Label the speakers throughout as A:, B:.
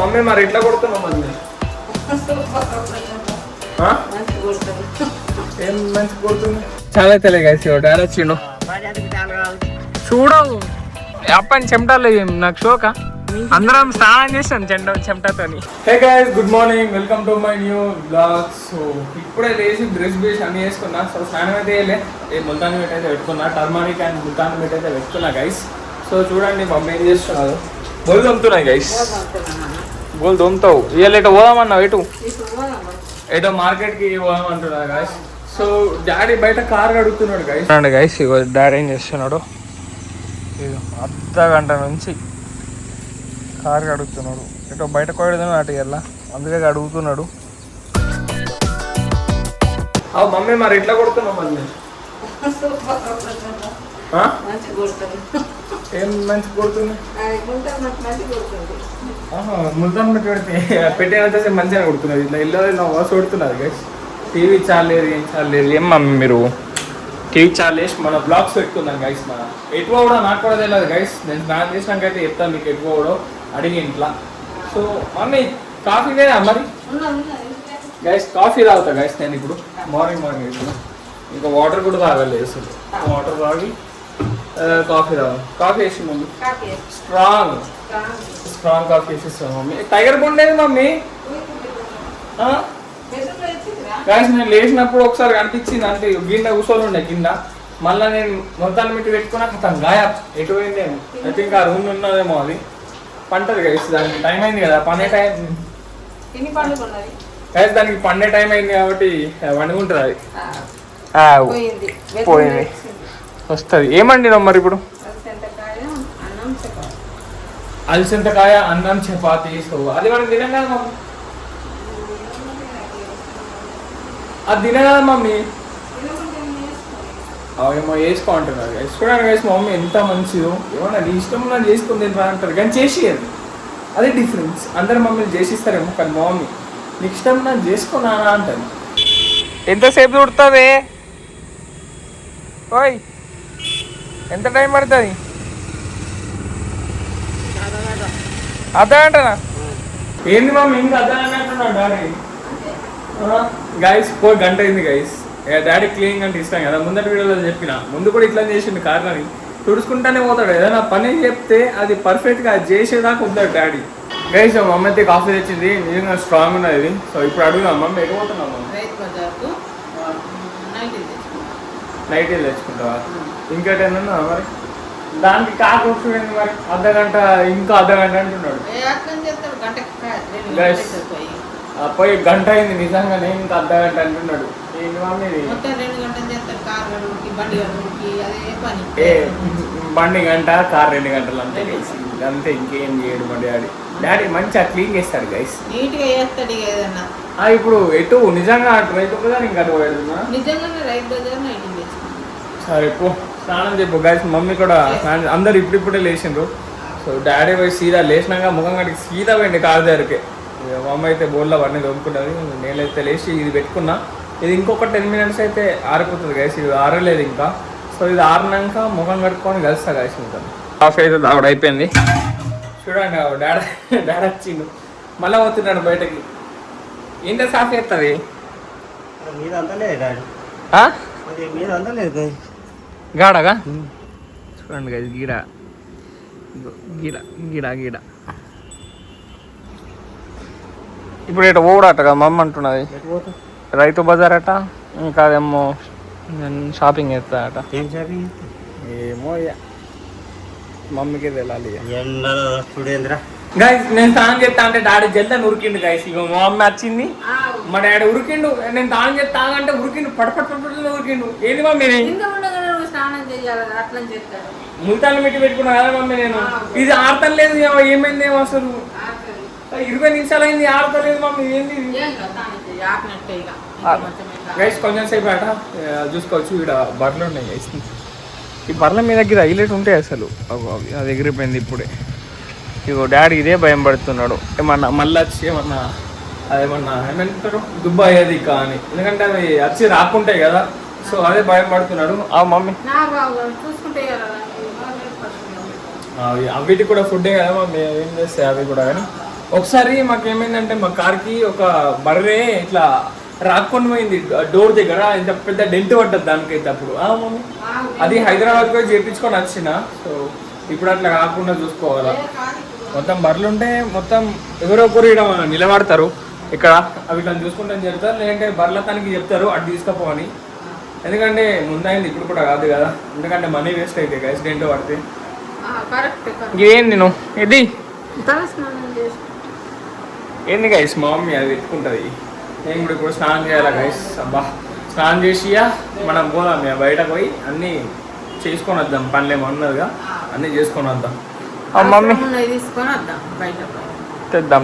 A: Mummy మరి ఎట్లా కొడుతున్నావు మళ్ళీ ఏం మంచి కొడుతుంది చాలా తెలియ కలిసి డైరెక్ట్ వచ్చిండు చూడవు అప్పని చెమటాలు నాకు షోక అందరం స్నానం చేస్తాం చెమటతోని. Hey guys, good morning, welcome to my new blog. So ఇప్పుడే లేచి డ్రెస్ బేస్ అన్ని వేసుకున్నా. సో స్నానం అయితే వేయలే, ముల్తాన్ మిట్ అయితే పెట్టుకున్నా, టర్మరిక్ అండ్ ముల్తాన్ మిట్ అయితే పెట్టుకున్నా గైస్. సో చూడండి మమ్మీ ఏం చేస్తున్నారు, బోల్ తోముతున్నాయి గైస్. బోల్ తోముతావు ఇవాళ ఎటో పోదామన్నావు, ఎటో మార్కెట్కి పోదామంటున్నారు గైస్. సో డాడీ బయట కార్ అడుగుతున్నాడు గైస్. గైస్ ఇగో డాడీ ఏం చేస్తున్నాడు, అర్ధ గంట నుంచి కార్ అడుగుతున్నాడు, ఎటో బయట కోయడదని అటు వెళ్ళా, అందుకే అడుగుతున్నాడు. మమ్మీ మరి ఎట్లా కొడుతున్నావు మళ్ళీ ఏం మంచి కొడుతుంది ముల్తాన్ పెట్టి పెట్టేంత మంచిగా కొడుతున్నది, ఇట్లా ఇల్లు వాసు కొడుతున్నది గైస్. టీవీ చాలేదు ఏం చాలేదు. ఏం మమ్మీ మీరు టీవీ చాలేసి మన బ్లాగ్స్ పెట్టుకుందాం గైస్. మన ఎటువ కూడా నాకు కూడా తెలియదు గైస్, నేను స్నానం చేసినాకైతే చెప్తాను మీకు ఎటువ కూడా అడిగి ఇంట్లో. సో మమ్మీ కాఫీ లేదా మరి గైస్, కాఫీ తాగుతా గైస్ నేను ఇప్పుడు మార్నింగ్ ఇప్పుడు. ఇంకా వాటర్ కూడా తాగలేదు అసలు, వాటర్ తాగి కాఫీ తాగు. కాఫీ వేసి మమ్మీ స్ట్రాంగ్ కాఫీ వేసిస్తాను మమ్మీ. టైగర్ బొండేది మమ్మీ గైస్. నేను లేచినప్పుడు ఒకసారి కనిపించింది అంటే గిన్నె కూర్చొని ఉండే కింద, మళ్ళీ నేను మొత్తాన్ని మిట్టి పెట్టుకున్నాక తను గాయ ఎటు పోయిందేమో. ఐ థింక్ ఆ రూమ్ ఉన్నదేమో, అది పంటది గైస్. దానికి టైం అయింది కదా, పండే టైం గైస్, దానికి పండే టైం అయింది కాబట్టి వండుకుంటుంది అది. పోయింది వస్తుంది. ఏమండి మరి ఇప్పుడు అలసంతకాయ అన్నం చపాతి. సో అది మనం తినం కదా మమ్మీ, అది తిన కదా మమ్మీ, ఏమో వేసుకో అంటున్నారు గైస్. చూడండి గైస్ మా మమ్మీ ఎంత మంచిదో. ఏమన్నా నీ ఇష్టం ఉన్నది చేసుకుని తింటా అంటారు కానీ చేసి అదే డిఫరెన్స్. అందరు మమ్మల్ని చేసిస్తారేమో కానీ మా మమ్మీ నీకు ఇష్టం నన్ను చేసుకున్నా అంటారు. ఎంతసేపు చుడుతుంది ఓయ్, ఎంత టైం పడుతుంది? అదే అంటనా ఏంది మమ్మీ ఇంకా అదే అని అంటున్నాడు డాడీ. గైస్ పోయి గంట అయింది గైస్. డాడీ క్లీనింగ్ అంటే ఇష్టం కదా, ముందటి వీడియోలో చెప్పిన. ముందు కూడా ఇట్లా చేసిండు కార్లని, తుడుచుకుంటానే పోతాడు. ఏదైనా పని చెప్తే అది పర్ఫెక్ట్గా చేసేదాకా ఉంటాడు డాడీ. గైస్ మా మమ్మీ అయితే కాఫీ తెచ్చింది, నిజంగా స్ట్రాంగ్ ఉన్నది ఇది. సో ఇప్పుడు అడుగుదాం మమ్మీ ఎటు పోతున్నాం మమ్మీ? నైట్ తెచ్చుకుంటావా? ఇంకా టైం ఉన్నా మరి దానికి కాకు వస్తుంది మరి. అర్ధగంట ఇంకా అర్ధగంట అంటున్నాడు గైస్. పోయి గంట అయింది నిజంగానే, ఇంకా అర్ధగంట అంటున్నాడు. ఏంటి మమ్మీ బండి గంట కార్ 2 గంటలు అంతే గైస్, అంతే. ఇంకేం చేయడు మా డాడీ. డాడీ మంచిగా క్లీన్ చేస్తాడు గైస్, నీట్గా చేస్తాడు. ఏదన్నా ఇప్పుడు ఎటు నిజంగా రైతు బజార్ ఇంకా అటు పోయేది సరే పో స్నానం చెప్పు గైస్. మమ్మీ కూడా స్నానం, అందరు ఇప్పుడిప్పుడే లేచిండ్రు. సో డాడీ పోయి సీదా లేచినాక ముఖం కడికి సీదా పోయింది కారు దగ్గరికి. మమ్మీ అయితే బోర్లో అవన్నీ దొరుకుతున్నది, నేనైతే లేచి ఇది పెట్టుకున్నా. ఇది ఇంకొక 10 minutes అయితే ఆరిపోతుంది గైస్. ఇది ఆరలేదు ఇంకా. సో ఇది ఆరినాక ముఖం కట్టుకొని కలుస్తా గైస్. ఇంకా కాఫీ అయితే తాగుడు అయిపోయింది. చూడండి డాడీ వచ్చిండు, మళ్ళీ పోతున్నాడు బయటకి. ఏంటో కాఫీ ఎత్తది గాడగా. చూడండి గైస్, గీడ గీడ గీడ గీడ. ఇప్పుడు ఇటు పోడట కదా మమ్మ అంటున్నది, రైతు బజార్ అట. ఇంకా అదేమో షాపింగ్ చేస్తాడట. ఏమో మమ్మీకి వెళ్ళాలి. గైస్ నేను స్నానం చేస్తా అంటే డాడీ జల్దా ఉరికిండు గైస్. ఇక మా మమ్మీ వచ్చింది, మా డాడీ ఉరికిండు. నేను స్నానం చేస్తా అంటే ఉరికిండు, పడపట్ ఉరికిండు. ఏంది మమ్మీ ముల్తాన్ మిట్టి పెట్టుకున్నా కదా మమ్మీ నేను. ఇది ఆడతాను లేదు, ఏమైంది ఏమో అసలు 20 నిమిషాలు అయింది ఆడతలేదు మమ్మీ. ఏంది గైస్, కొంచెం సేపు ఆట చూసుకోవచ్చు. ఇక్కడ బర్రెలు ఉన్నాయి గైస్. ఈ బర్రెల మీ దగ్గర హైలైట్ ఉంటాయి అసలు. అది ఎగిరిపోయింది ఇప్పుడే. ఇగో డాడీ ఇదే భయం పడుతున్నాడు, ఏమన్నా మళ్ళీ వచ్చి ఏమన్నా అదేమన్నా ఏమంటారు దుబాయ్ అది కానీ, ఎందుకంటే అవి వచ్చి రాకుంటాయి కదా. సో అదే భయం పడుతున్నాడు. మమ్మీ అవిటి కూడా ఫుడ్డే కదా మమ్మీ, ఏం చేస్తాయి అవి కూడా. కానీ ఒకసారి మాకేమైందంటే మా కార్కి ఒక బర్రె ఇట్లా రాక్కొని పోయింది డోర్ దగ్గర, ఇంత పెద్ద డెంట్ పడ్డది దానికైతే అప్పుడు. మమ్మీ అది హైదరాబాద్కి పోయి చేయించుకొని వచ్చిన. సో ఇప్పుడు అట్లా కాకుండా చూసుకోవాలా. మొత్తం బర్రెలు ఉంటే మొత్తం ఎవరో ఒకరు ఇక్కడ నిలబడతారు ఇక్కడ, అవి ఇట్లా చూసుకుంటాను చెప్తారు, లేదంటే బర్రెల తనకి చెప్తారు అటు తీసుకుపోవని. ఎందుకంటే ముందైంది, ఇప్పుడు కూడా కాదు కదా, ఎందుకంటే మనీ వేస్ట్ అయితే గైస్ డెంట్ పడితే. ఏం నేను ఇది ఏంది గైస్ మా మమ్మీ అది పెట్టుకుంటుంది. నేను కూడా ఇప్పుడు స్నానం చేయాలా గైస్. అబ్బా స్నానం చేసి మనం పోదాం బయటకు పోయి అన్నీ చేసుకొని వద్దాం, పనులేమో ఉన్నదిగా అన్నీ చేసుకొని వద్దాం. Mummy తెద్దాం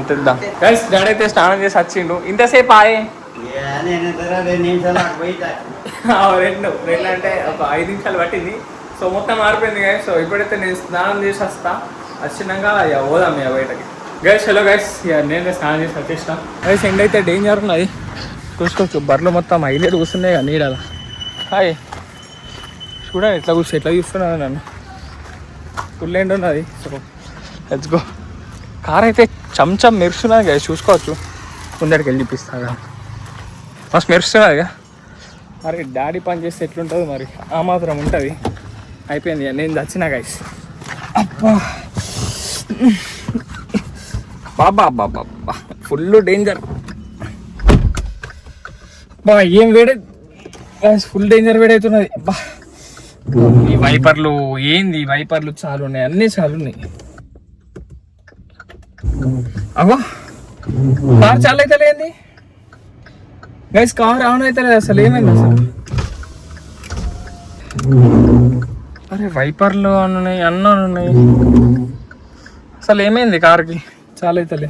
A: guys. డాడీ అయితే స్నానం చేసి వచ్చిండు. ఇంతసేపు ఆయే 2 అంటే ఒక 5 నిమిషాలు పట్టింది. సో మొత్తం మారిపోయింది గైస్. సో ఇప్పుడైతే నేను స్నానం చేసి వచ్చినాక పోదాం బయటకి గైస్. హలో గైస్, నేను స్నానం చేసి వచ్చేసిన గైస్. ఎండ్ అయితే డేంజర్ ఉన్నది చూసుకోవచ్చు. బర్రెలు మొత్తం హైలైట్ కూర్చున్నాయి కదా నీడలా. హాయ్ చూడండి ఎట్లా చూస్తున్నది నన్ను, ఫుల్ ఎండ్ ఉన్నది. So let's go. కార్ అయితే చంచం మెరుస్తున్నది గైస్, చూసుకోవచ్చు. ముందరికి వెళ్ళి చూపిస్తా కదా, మస్తు మెరుస్తున్నదిగా. మరి డాడీ పని చేస్తే ఎట్లుంటుంది మరి, ఆ మాత్రం ఉంటుంది. అయిపోయింది నేను చచ్చినా గైస్. అబ్బా బాబా ఫుల్ డేంజర్. బా ఏం వేడే ఫుల్ డేంజర్ వేడవుతున్నది. బా ఈ వైపర్లు ఏంది, వైపర్లు చాలు ఉన్నాయి, అన్నీ చాలు ఉన్నాయి. అవ్వా కార్ చాలా అయితే లేంది గైస్, కార్ ఆన్ అయితే లేదు అసలు. ఏమైంది అసలు? అరే వైపర్లు ఆన్ ఉన్నాయి, అన్నీ ఉన్నాయి. అసలు ఏమైంది కార్కి? చాలా అవుతలే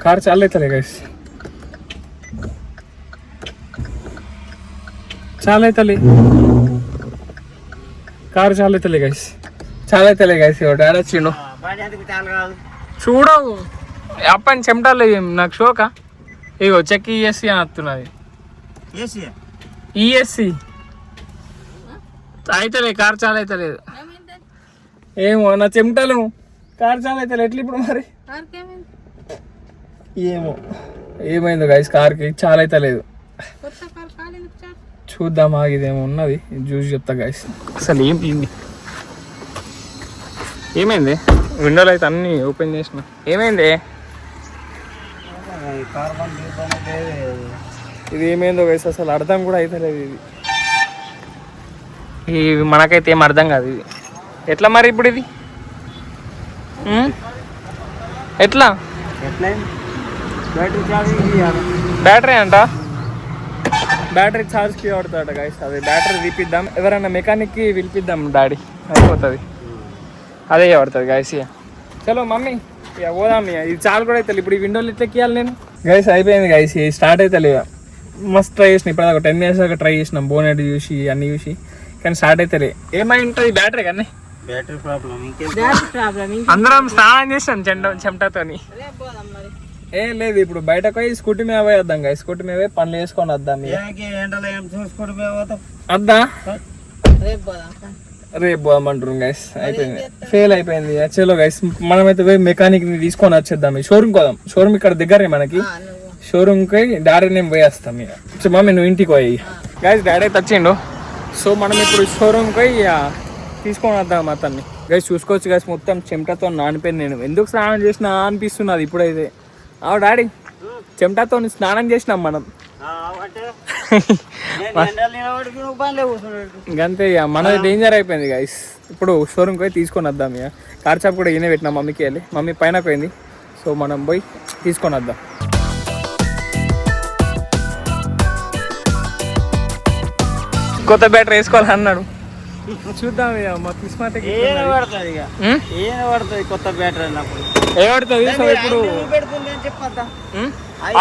A: కార్, చాలా అవుతలే గైస్, చాలా అవుతలే కార్, చాలా అవుతలే గైస్, చాలా అవుతలే గైస్. డాడీ వచ్చిండు చూడవు అప్పని చెమటాలు నాకు షోక. ఇగో చెక్ ఈఎస్సీ అని వస్తున్నది. ఈఎస్సీ అయితలే, కార్ చాలా అవుతలేదు. ఏమో నా చెమటలు, కార్ చాలా అవుతలే. ఎట్లా ఇప్పుడు మరి? ఏమో ఏమైందో గైస్, కార్కి చాలా అవుతలేదు. చూద్దాం ఇదేమో ఉన్నది, చూసి చెప్తా గైస్. అసలు ఏమైంది? విండోలు అయితే అన్నీ ఓపెన్ చేసిన. ఏమైంది? ఇది ఏమైందో గైస్ అసలు అర్థం కూడా అవుతలేదు. ఇది మనకైతే ఏం అర్థం కాదు. ఇది ఎట్లా మరి ఇప్పుడు? ఇది ఎట్లా? బ్యాటరీ అంట, బ్యాటరీ ఛార్జ్కి పడుతుందట గైస్. అది బ్యాటరీ తీపిద్దాం, ఎవరైనా మెకానిక్కి పిలిపిద్దాం డాడీ, అయిపోతుంది. అదే పడుతుంది గైస్. చలో మమ్మీ ఇక పోదాం. ఇది చాలు కూడా అవుతుంది. ఇప్పుడు ఈ విండోలు ఎట్లా ఎక్కియాలి నేను గైస్? అయిపోయింది గైస్, స్టార్ట్ అవుతుంది. మస్తు ట్రై చేసిన, ఇప్పుడు ఒక 10 years దాకా ట్రై చేసినాం, బోనెట్ చూసి అన్నీ చూసి, కానీ స్టార్ట్ అవుతుంది. ఏమై ఉంటుంది బ్యాటరీ కానీ? Battery problem. అందరం స్నానం చేసాం చెమటతో. లేదు ఇప్పుడు బయటకు పోయి స్కూటీ మీద పోయి వద్దాం గైస్. స్కూటీ మీద పోయి పనులు చేసుకొని వద్దాం. వద్దా? రేపు పోదామంటారు గైస్. అయిపోయింది, ఫెయిల్ అయిపోయింది. చలో గైస్, మనమైతే పోయి మెకానిక్ ని తీసుకొని వచ్చేద్దాం. షోరూమ్కి పోదాం. షోరూమ్ ఇక్కడ దగ్గరే మనకి. షోరూమ్కి డాడీ నేను పోయి వస్తాం. ఇక మమ్మీ నువ్వు ఇంటికి పోయి గైస్. డాడీ అయితే వచ్చిండు. సో మనం ఇప్పుడు షోరూమ్కి పోయి తీసుకొని వద్దాం అతన్ని గైస్. చూసుకోవచ్చు గైస్, మొత్తం చెమటతో నానిపోయింది. నేను ఎందుకు స్నానం చేసినా అనిపిస్తున్నది ఇప్పుడైతే. డాడీ చెమటతో స్నానం చేసినాం మనం. ఇంకంతే ఇక మనది డేంజర్ అయిపోయింది గైస్. ఇప్పుడు షోరూమ్కి పోయి తీసుకొని వద్దాం. ఇక కార్ షాప్ కూడా ఈయన పెట్టినాం మమ్మీకి వెళ్ళి. మమ్మీ పైన పోయింది. సో మనం పోయి తీసుకొని వద్దాం. కొత్త బ్యాటరీ వేసుకోవాలన్నాడు, చూద్దాం. ఇక మా కిస్మత్ కొత్త బ్యాటరీ అన్నప్పుడు ఏమడుతుంది. సో ఇప్పుడు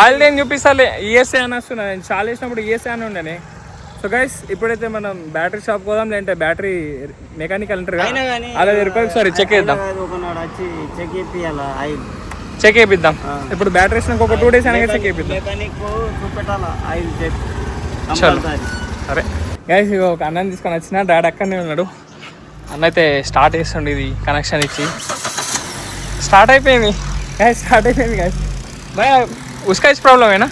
A: ఆయిల్ నేను చూపిస్తాలే. ఈఎస్ఐ అని వస్తున్నా, నేను చాలా వేసినప్పుడు ఈఎస్ఐ అని ఉండని. సో గైస్ ఇప్పుడైతే మనం బ్యాటరీ షాప్ పోదాం, లేదంటే బ్యాటరీ మెకానికల్ అంటారు కదా, అలా ఒకసారి చెక్ చేద్దాం. చెక్ చేపిద్దాం. ఇప్పుడు బ్యాటరీ వేసినాక ఒక 2 days అనేది చెక్ చేపిద్దాం. చలో సరే గైస్. ఇక ఒక అన్నం తీసుకొని వచ్చిన, డాడీ అక్కడనే ఉన్నాడు. అన్న అయితే స్టార్ట్ చేస్తుండే ఇది కనెక్షన్ ఇచ్చి. स्टार्ट అయిపోయింది गाइस स्टार्ट అయిపోయింది गाइस भैया उसका इस प्रॉब्लम है ना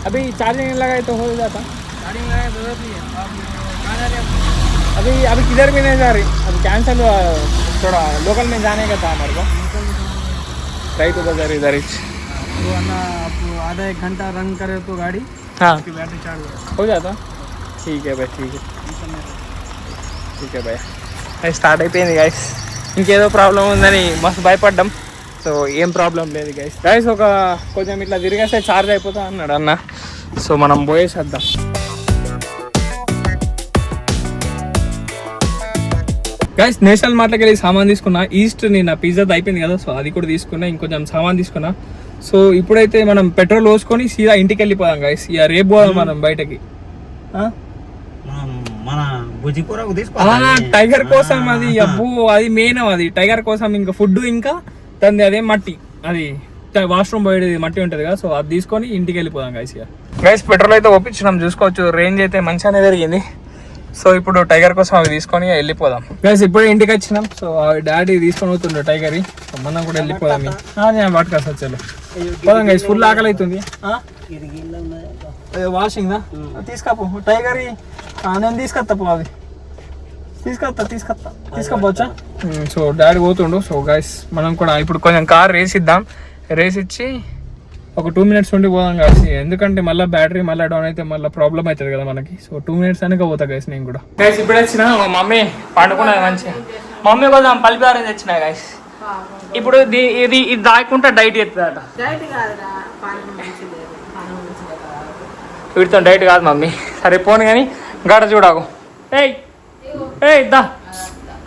A: अभी चार्जिंग लगाए तो हो जाता चार्जिंग लगाए जरूरत नहीं है अभी अभी किधर भी नहीं जा रही अभी कैंसिल थोड़ा लोकल में जाने का था हमारे को राइट तो बाजार इधर ही
B: वो ना आप आधा एक घंटा रन करे तो गाड़ी
A: हाँ
B: बैटरी चार्ज
A: हो जाता ठीक है भाई ठीक है भाई స్టార్ట్ అయిపోయింది గైస్ ఇంకేదో ప్రాబ్లం ఉందని మస్తు భయపడ్డాం సో ఏం ప్రాబ్లం లేదు గైస్ ఒక కొంచెం ఇట్లా తిరిగేస్తే ఛార్జ్ అయిపోతా అన్నాడు అన్న సో మనం పోయేసేద్దాం గైస్ నేషనల్ మార్ట్లోకి వెళ్ళి సామాన్ తీసుకున్నా ఈస్ట్ నేను పిజ్జా అయిపోయింది కదా సో అది కూడా తీసుకున్నా ఇంకొంచెం సామాన్ తీసుకున్నా సో ఇప్పుడైతే మనం పెట్రోల్ పోసుకొని సీదా ఇంటికి వెళ్ళిపోదాం గైస్ ఇక రేపు పోదాం మనం బయటకి
B: మన బుజ్జికూరకు
A: టైగర్ కోసం అది అబ్బో అది మెయిన్ అది టైగర్ కోసం ఇంకా ఫుడ్ ఇంకా తంది అదే మట్టి అది వాష్రూమ్ పోయేది మట్టి ఉంటుంది కదా సో అది తీసుకొని ఇంటికి వెళ్ళిపోదాం గైస్ పెట్రోల్ అయితే ఒప్పించినాం చూసుకోవచ్చు రేంజ్ అయితే మంచిగానే పెరిగింది సో ఇప్పుడు టైగర్ కోసం అవి తీసుకొని వెళ్ళిపోదాం గైస్ ఇప్పుడే ఇంటికి వచ్చినాం సో డాడీ తీసుకొని పోతుండే టైగర్ మనం కూడా వెళ్ళిపోదాం నేను పట్టుకొస్తా చలో పోదాం గైస్ ఫుల్ ఆకలి అవుతుంది వాషింగ్ దా తీసుకపో టైగర్ నేను తీసుకొస్తా పో అది తీసుకపోవచ్చా సో డాడీ పోతుండు సో గైస్ మనం కూడా ఇప్పుడు కొంచెం కార్ రేస్ ఇద్దాం రేస్ ఇచ్చి ఒక 2 minutes ఉండి పోదాం కాసి ఎందుకంటే మళ్ళీ బ్యాటరీ మళ్ళీ డౌన్ అయితే మళ్ళీ ప్రాబ్లం అవుతుంది కదా మనకి సో 2 minutes అనక పోతా గైస్ నేను కూడా గైస్ ఇప్పుడు వచ్చిన మా మమ్మీ పండుకున్నది మంచిగా మమ్మీ కోసం పల్లిపారం తెచ్చిన గైస్ ఇప్పుడు ఇది దాక్కుంటే డైట్ చేస్తుందట వీటితో డైట్ కాదు మమ్మీ సరే పోను కానీ గడ చూడకు ఏయ్ దా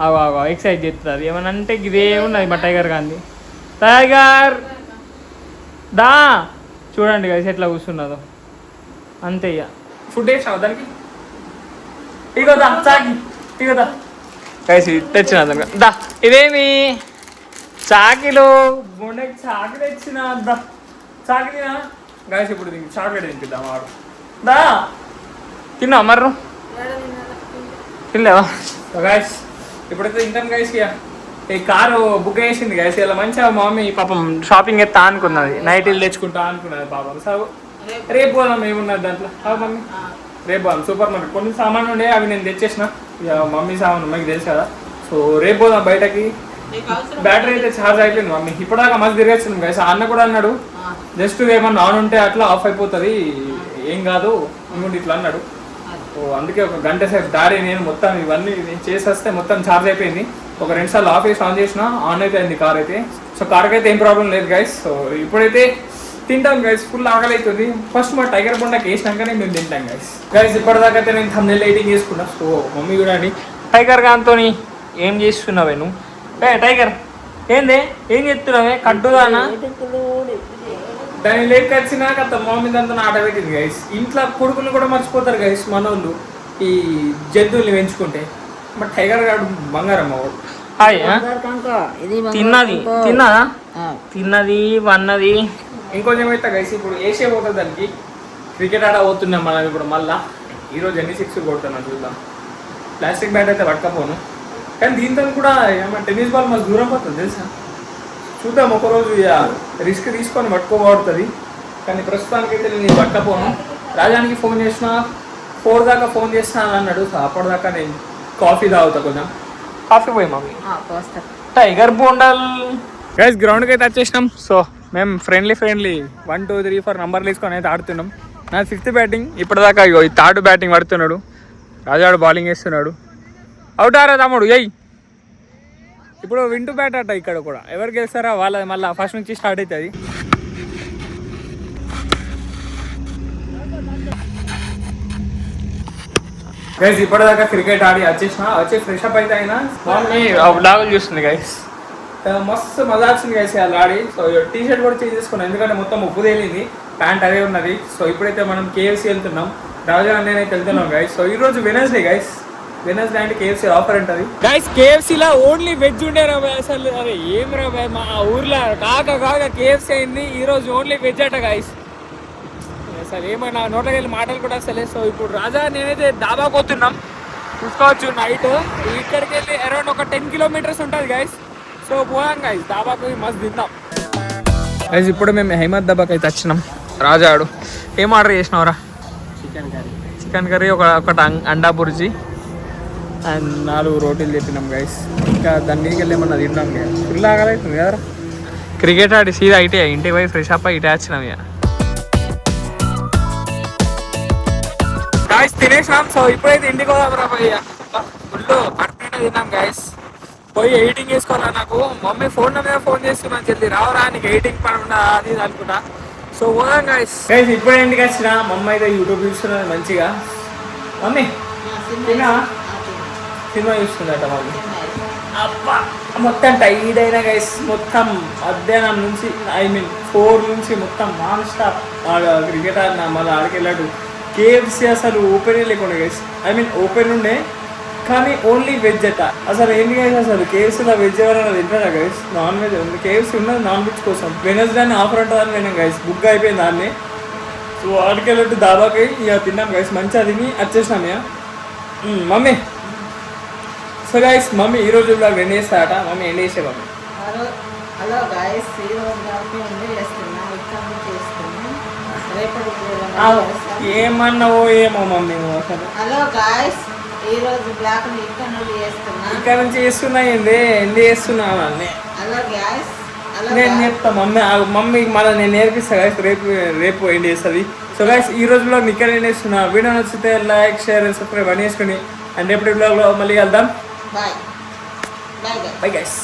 A: ఆగో ఎక్సర్సైజ్ చేస్తుంది ఏమన్నా అంటే ఇదే ఉన్నది మా టైగర్ గాంధీ టైగర్ దా చూడండి కలిసి ఎట్లా కూర్చున్నదో అంతే ఇక ఫుడ్ వేసినావు దానికి ఇగోదా చాకి ఇగోదా కలిసి తెచ్చిన దానికి దా ఇదేమి చాకిలు గుండెకి చాకి తెచ్చిన దా చాకి తినా గాయస్ ఇప్పుడు దీనికి చాక్లెట్ తినిపిద్దాం వాడు దా తిన్నావు మర్రు తినలేవా గాయస్ ఇప్పుడైతే తింటాం గాయస్ ఇక ఈ కారు బుక్ చేసింది గైస్ ఇలా మంచిగా మమ్మీ పాపం షాపింగ్ ఎత్తా అనుకున్నది నైటీలు తెచ్చుకుంటా అనుకున్నది పాపం సో రేపు పోదాం ఏమున్నది దాంట్లో మమ్మీ రేపు పోదాం సూపర్ మార్కెట్ కొన్ని సామాన్లు ఉండే అవి నేను తెచ్చేసిన ఇక మమ్మీ సామాన్ మీకు తెలుసు కదా సో రేపు పోదాం బయటకి బ్యాటరీ అయితే ఛార్జ్ అయిపోయింది మమ్మీ ఇప్పటిదాకా మస్తు తిరిగేస్తుంది గైస్ అన్న కూడా అన్నాడు జస్ట్ ఏమన్నా ఆన్ ఉంటే అట్లా ఆఫ్ అయిపోతుంది ఏం కాదు ఇంకోటి ఇట్లా అన్నాడు సో అందుకే ఒక గంట సేపు దారి నేను మొత్తం ఇవన్నీ నేను చేసేస్తే మొత్తం ఛార్జ్ అయిపోయింది ఒక 2 సార్లు ఆఫ్ చేసి ఆన్ చేసిన ఆన్ అయితే అయింది కార్ అయితే సో కార్కి అయితే ఏం ప్రాబ్లం లేదు గైస్ సో ఇప్పుడైతే తింటాం గైస్ ఫుల్ ఆకలి అవుతుంది ఫస్ట్ మా టైగర్ బొండకి వేసినాకనే మేము తింటాం గైస్ ఇప్పటిదాకా అయితే నేను థంబ్నెయిల్ ఎడిటింగ్ చేసుకున్నా సో మమ్మీ కూడా అండి టైగర్ గాంతో ఏం చేస్తున్నావే నువ్వు టైగర్ ఏంది ఏం చెప్తున్నావే కట్టుదానా దాన్ని లేకొచ్చినాక మమ్మీ దాంతో ఆట పెట్టింది గైస్ ఇంట్లో కొడుకులు కూడా మర్చిపోతారు గైస్ మన వాళ్ళు ఈ జంతువుల్ని పెంచుకుంటే బట్ టైగర్ గాడు బంగారం వాడు హాయ్ తిన్నది వన్నది ఇంకొంచెం అయితే గైస్ ఇప్పుడు ఏసే పోతుంది దానికి క్రికెట్ ఆడ పోతున్నాం మనం ఇప్పుడు మళ్ళా ఈరోజు ఎన్ని 6 కొడుతున్నాం చూద్దాం ప్లాస్టిక్ బ్యాట్ అయితే పట్టకపోను కానీ దీంతో కూడా ఏమన్నా టెన్నిస్ బాల్ మాకు దూరం పోతుంది తెలుసా చూద్దాం ఒకరోజు ఇక రిస్క్ తీసుకొని పట్టుకోబడుతుంది కానీ ప్రస్తుతానికైతే నేను పట్టకపోను రాజానికి ఫోన్ చేసిన 4 దాకా ఫోన్ చేస్తాను అన్నాడు అప్పటిదాకా నేను కాఫీ తాగుతా కొంచెం కాఫీ పోయి మమ్మీ టైగర్ బోండల్ గైస్ గ్రౌండ్కి అయితే వచ్చేసినాం సో మేము ఫ్రెండ్లీ 1 2 3 4 నంబర్లు తీసుకొని అయితే ఆడుతున్నాం నా 6th బ్యాటింగ్ ఇప్పటిదాకా ఈ 3rd బ్యాటింగ్ పడుతున్నాడు రాజాడు బౌలింగ్ వేస్తున్నాడు అవుట్ ఆరా తమ్ముడు ఎయ్ ఇప్పుడు వింటూ బ్యాట్ అట ఇక్కడ కూడా ఎవరు గెలుస్తారా వాళ్ళ మళ్ళీ ఫస్ట్ నుంచి స్టార్ట్ అవుతుంది గైస్ ఇప్పటిదాకా క్రికెట్ ఆడి వచ్చి ఫ్రెష్ అప్ అయితే అయినా బ్లాగులు చూస్తుంది గైస్ మస్తు మజా వచ్చింది గైస్ అలా ఆడి సో టీ షర్ట్ కూడా చేంజ్ చేసుకున్నాం ఎందుకంటే మొత్తం ఉప్పు తేలింది ప్యాంట్ అదే ఉన్నది సో ఇప్పుడైతే మనం KFC వెళ్తున్నాం రాజా నేనైతే వెళ్తున్నాం గైస్ సో ఈరోజు వెనస్డే గైస్ వెనస్డే అంటే KFC ఆఫర్ ఉంటుంది గైస్ KFCలో ఓన్లీ వెజ్ ఉండే రాబాయ్ అసలు అరే ఏం రాబాయ్ మా ఊర్లో కాక KFC అయింది ఈరోజు ఓన్లీ వెజ్ అట గైస్ అసలు ఏమన్నా నోట్లోకి వెళ్ళి మాటలు కూడా అసలే సో ఇప్పుడు రాజా నేనైతే దాబా పోతున్నాం చూసుకోవచ్చు నైట్ ఇక్కడికి వెళ్ళి అరౌండ్ ఒక 10 kilometers ఉంటుంది గైస్ సో పోయాం గైస్ దాబాకు మస్తు తిందాం గైస్. ఇప్పుడు మేము హైమద్ దాబాకి అయితే వచ్చినాం. రాజాడు ఏం ఆర్డర్ చేసినావురా? చికెన్ కర్రీ ఒకటి అండా బుర్జీ అండ్ 4 రోటీలు చెప్పినాం గైస్. ఇంకా దాని మీదకి వెళ్ళి ఏమన్నా తింటాం కదా, ఫుల్ ఆగలవుతుంది కదరా. క్రికెట్ ఆడి సీదా ఇటే ఇంటికి పోయి ఫ్రెష్ అప్ ఇటే వచ్చినాం ఇక గాయస్. తినేసినాం. సో ఇప్పుడైతే ఇంటికి పోదాం పోయి ఫుల్ కడుపునే తిన్నాం గైస్. పోయి ఎడిటింగ్ వేసుకోవాలా. నాకు మమ్మీ ఫోన్ మీద ఫోన్ చేస్తున్నాను, జల్దీ రావరా నీకు ఎడిటింగ్ పని ఉండదా అది ఇది అనుకుంటా. సో పోదాం గైస్. గైస్ ఇప్పుడే ఇంటికి వచ్చిన. మమ్మీ అయితే యూట్యూబ్ చూస్తున్నది మంచిగా. మమ్మీ సినిమా చూస్తుందట మమ్మీ. అబ్బా మొత్తం టైడ్ అయినా గైస్. మొత్తం మధ్యాహ్నం నుంచి 4 నుంచి మొత్తం నాన్ స్టాప్ క్రికెట్ ఆడినా. మళ్ళీ ఆడికి వెళ్ళాడు. కేఎఫ్సీ అసలు ఓపెన్ లేకుండా గైస్. ఓపెన్ ఉండే కానీ ఓన్లీ వెజ్ అట. అసలు ఏంటి గైస్, అసలు కేఎఫ్సీలో వెజ్ ఎవరైనా తింటారా గైస్? నాన్ వెజ్ ఉంది. కేఎఫ్సీ ఉన్నది నాన్ వెజ్ కోసం. వెనస్డే ఆఫర్ ఉంటుందని విన్నాం గైస్. బుక్ అయిపోయింది దాన్ని. సో ఆడికి వెళ్ళట్టు దాబాకి ఇక తిన్నాం గైస్. మంచిగా తిని వచ్చేసినాం ఇక. మమ్మీ సో గైస్ మమ్మీ ఈరోజు బ్లాగ్ ఎండ్ చేస్తారట. మమ్మీ ఎండ్ చేసే మమ్మీ.
C: హలో గైస్,
A: ఏమన్నావో ఏమో మమ్మీ అసలు.
C: హలో గైస్, ఈ రోజు బ్లాగ్ ఇక్కడ నుండి చేస్తున్నా.
A: ఇక్కడ నుంచి చేస్తున్నా ఏంది ఎండ్ చేస్తున్నా అన్నీ.
C: హలో గైస్,
A: నేను చెప్తా మమ్మీ మళ్ళీ నేను నేర్పిస్తా గైస్. రేపు ఎండ్ చేస్తుంది. సో గైస్ ఈ రోజు బ్లాగ్ ఇక్కడ ఎండ్ చేస్తున్నా. వీడియో నచ్చితే లైక్ షేర్ అండ్ సబ్స్క్రైబ్ అని చేసుకుని అండ్ రేపటి బ్లాగ్లో మళ్ళీ వెళ్దాం.
C: Bye bye
A: bye guys.